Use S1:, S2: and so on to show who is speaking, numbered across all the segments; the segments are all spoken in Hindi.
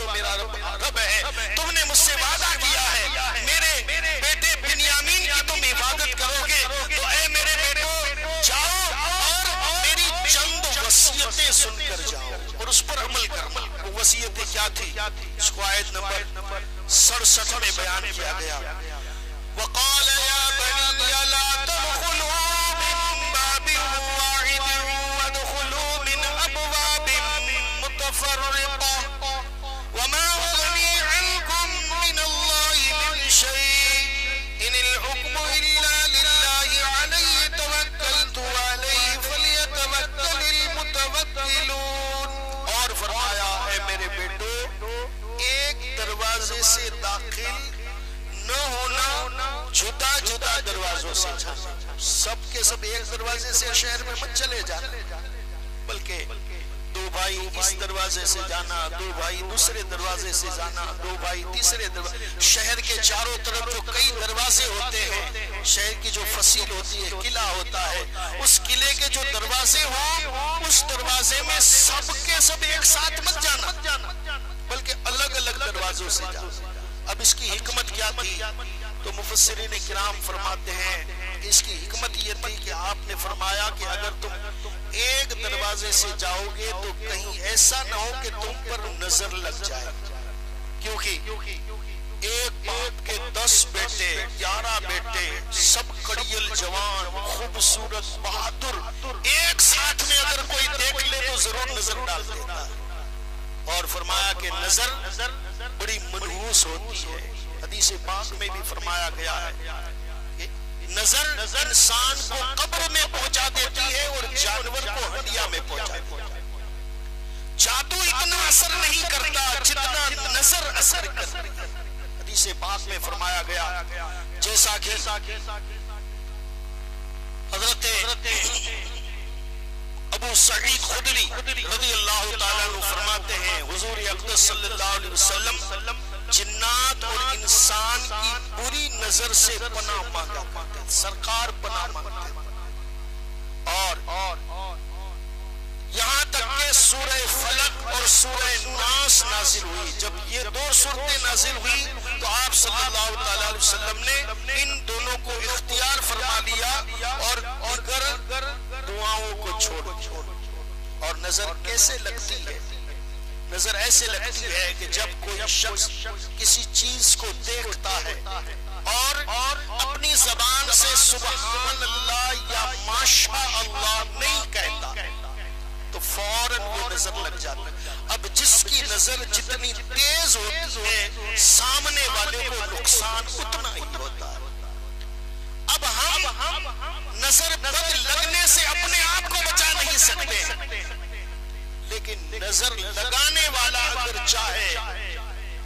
S1: तो मेरा रब है, तुमने मुझसे वादा किया है मेरे बेटे बिन्यामीन की तुम इबादत करोगे, तो ऐ मेरे बेटो जाओ और मेरी चंद वसीयतें सुनकर जाओ और उस पर अमल करना। वो वसीयतें क्या थी, उसको आयत नंबर 67 में बयान किया गया। वक़ाल या बनी ला तदखुलू मिन बाबिन वाहिदिन वदखुलू मिन अबवाबिन मुतफर्रिक़ा वमा उग़नी अन्कुम मिनल्लाहि मिन शै'इन इनिल हुक्मु इल्ला लिल्लाहि अलैहि तवक्कलतु अलैहि फलियतवक्कलिल मुतवक्किलून। और फरमाया, ऐ मेरे बेटो, एक दरवाजे से दाखिल न होना, जुदा जुदा दरवाजों से जाना। सब के सब एक दरवाजे से शहर में मत चले जाना, बल्कि दो भाई इस दरवाजे से जाना, दो भाई दूसरे दरवाजे से जाना, दो भाई तीसरे दरवाजे। शहर के चारों तरफ जो कई दरवाजे होते हैं, शहर की जो फसील होती है, किला होता है, उस किले के जो दरवाजे हो, उस दरवाजे में सब के सब एक साथ मत जाना, बल्कि अलग अलग दरवाजों से जाना। अब इसकी हिकमत क्या थी, तो मुफस्सिरीन किराम फरमाते हैं कि इसकी हिकमत ये थी कि आपने फरमाया कि अगर तुम एक दरवाजे से जाओगे तो कहीं ऐसा न हो कि तुम पर नजर लग जाए, क्योंकि एक बाप के 10 बेटे 11 बेटे सब कड़ियल जवान खूबसूरत बहादुर एक साथ में अगर कोई देख ले तो जरूर नजर डाल देता है। और फरमाया कि नजर बड़ी मनहूस होती है। हदीस पाक में भी फरमाया गया है कि नजर इंसान को कब्र में पहुंचा देती है और जानवर को हंडिया में पहुंचा देती है। जादू इतना असर नहीं करता जितना नजर असर करती है। हदीस पाक में फरमाया गया, जैसा कि हजरत अबू सईद खुदरी रज़ियल्लाहु ताला अन्हु फरमाते हैं, हुजूर अक़दस सल्लल्लाहु अलैहि वसल्लम जिन्नात और इंसान की बुरी नजर से पनाह मांगा करते, सरकार पनाह मांगते। और यहाँ तक के सूरह फलक और सूरह नास नाजिल हुई। जब ये दो सूरतें नाजिल हुई तो आप सल्लल्लाहु ताला अलैहि वसल्लम ने इन दोनों को इख्तियार फरमा लिया और अगर दुआओं को छोड़। और नजर कैसे लगती है, नजर ऐसे लगती है कि जब कोई शख्स किसी चीज को देखता है और अपनी जबान से सुबहान अल्लाह या माशा अल्लाह नहीं कहता तो फौरन वो नजर लग जाता है। अब जिसकी नजर जितनी तेज होती है सामने वाले को नुकसान उतना ही होता है। अब हम नजर बद लगने से अपने आप को बचा नहीं सकते, लेकिन नजर लगाने वाला अगर चाहे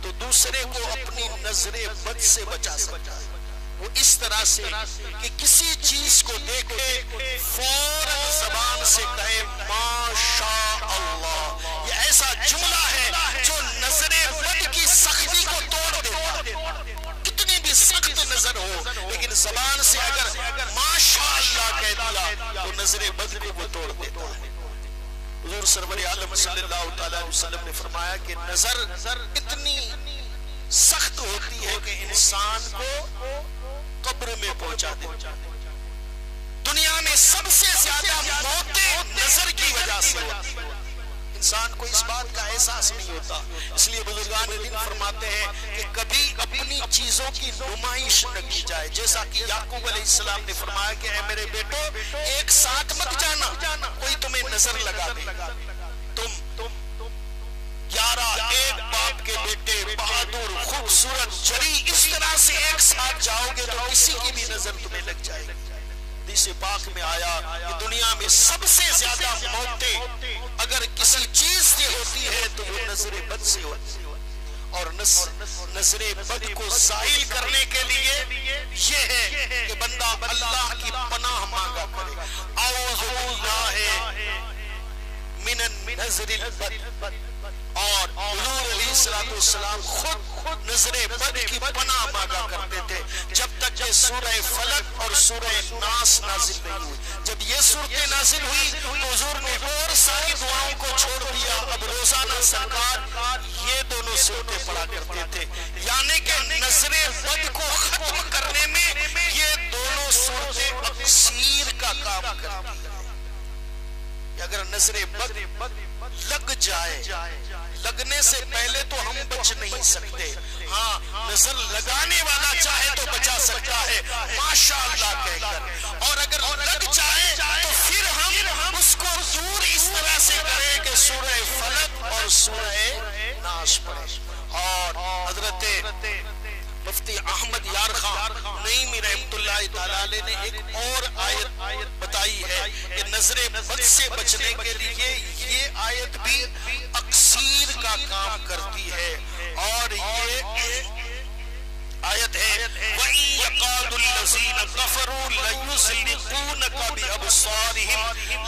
S1: तो दूसरे को अपनी नजरे बद से बचा सकता है। वो इस तरह से कि किसी चीज को देखे फौरन जबान से कहे माशा अल्लाह। ये ऐसा जुमला है जो नजरे बद की सख्ती को तोड़ देता है। कितनी भी सख्त नजर हो, लेकिन जबान से अगर माशा अल्लाह कह दिया तो नजरे बद को वो तोड़ देता है। हुजूर सरवर आलम सल्लल्लाहु अलैहि वसल्लम ने फरमाया कि नजर इतनी सख्त होती है कि इंसान को कब्र में पहुंचा दे। दुनिया में सबसे ज्यादा मौतें नजर की वजह से होती है। इंसान को इस बात का एहसास नहीं होता, इसलिए बुजुर्गान दिन फरमाते हैं कि कभी अपनी चीजों की नुमाइश न की जाए। जैसा कि याकूब अलैहिस्सलाम ने फरमाया कि ऐ मेरे बेटो एक साथ मत जाना, कोई तुम्हें नजर लगा दे। तुम 11 एक बाप के बेटे बहादुर खूबसूरत जरी इस तरह से एक साथ जाओगे तो किसी की भी नजर तुम्हें लग जाएगी। हदीस पाक में आया कि दुनिया में सबसे ज्यादा मौतें अगर किसी चीज से होती है तो वो नजरे बद से होती है। और नजरे बद को ज़ाइल करने के लिए ये है कि बंदा अल्लाह की पनाह मांगा करे। औज़ु बिल्लाहि मिनन नज़रिल बद। और हुजूर अलैहिस्सलाम खुद नजरे बद की पनाह मांगा करते थे जब तक कि सूरह फलक और सूरह नास नाजिल नहीं हुई। जब ये सूरतें नाजिल हुई तो हुजूर ने और सारी दुआओं को छोड़ दिया। अब रोजाना रोजाना सरकार ये दोनों सूरतें पढ़ा करते थे, यानी कि नजरे बद को खत्म करने में ये दोनों सूरतें अक्सीर का काम करती है। अगर नजरे बद लग जाए, लगने से पहले तो हम बच नहीं सकते, हाँ नजर लगाने वाला चाहे तो बचा सकता है माशाअल्लाह कहकर, और अगर लग जाए तो फिर हम उसको दूर इस तरह से करें कि सूरह फलक और सूरह नास पढ़े। और हजरत मुफ्ती अहमद यार खान नईमी रहमतुल्लाह तआला अलैह ने एक और आयत बताई है कि नजरे बद से बचने के लिए ये आयत भी अक्सीर का काम करती है। और ये आयत है वही यकादुल लज़ीना कफरू लयुज़लिकूनका बिअबसारिहिम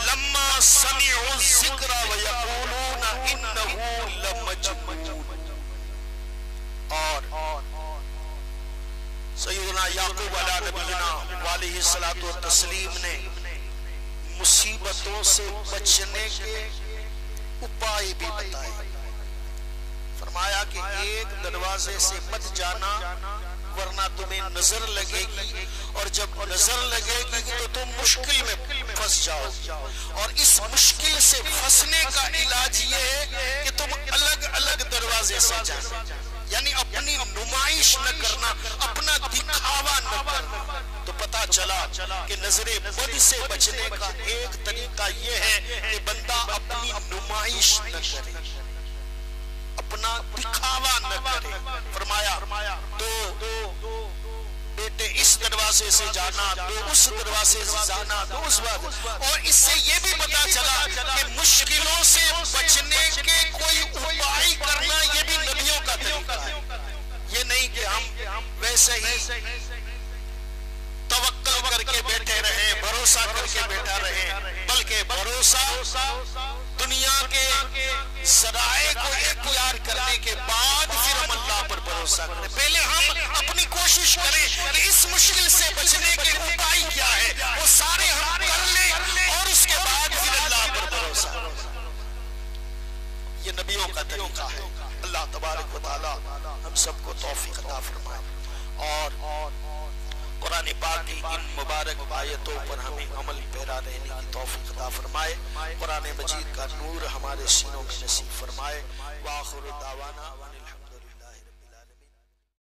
S1: लम्मा समिअु ज़िक्रा व यक़ूलूना इन्नहु लमजनून। और सैयदना याकूब अला नबीना वालिहि सलातु व तस्लीम ने मुसीबतों से बचने के उपाय भी बताए। फरमाया कि एक दरवाजे से मत जाना वरना तुम्हें नजर लगेगी, और जब नजर लगेगी तो तुम मुश्किल में फंस जाओ। और इस मुश्किल से फंसने का इलाज ये है कि तुम अलग अलग दरवाजे से जाना, यानी अपनी नुमाइश न करना, अपना दिखावा न करना। तो पता चला कि नजरे बद से बचने का एक तरीका यह है कि बंदा अपनी नुमाइश न करे, अपना दिखावा न करे। फरमाया तो बेटे इस दरवाजे से जाना, तो उस दरवाजे से जाना, तो उस बात। और इससे ये भी पता चला कि मुश्किलों से बचने के कोई उपाय करना ये भी नबियों का तरीका है। ये नहीं कि हम वैसे ही तवक्कल करके बैठे रहे, भरोसा करके बैठा रहे, बल्कि भरोसा दुनिया के सराय को इख्तियार करने के बाद फिर हम अल्लाह पर भरोसा करें। पहले हम अपनी कोशिश करें कि इस मुश्किल से बचने के उपाय क्या है, वो सारे हम कर लें और उसके बाद फिर अल्लाह पर भरोसा। ये नबियों का तरीका है। अल्लाह तबारक व तआला हम सबको तौफीक अता फरमाए और कुरान पाक की इन मुबारक आयतों पर हमें अमल पैरा रहने की तौफीक अता फरमाए। कुरान मजीद का नूर हमारे सीनों में नसीब फरमाए। व आखिर दावाना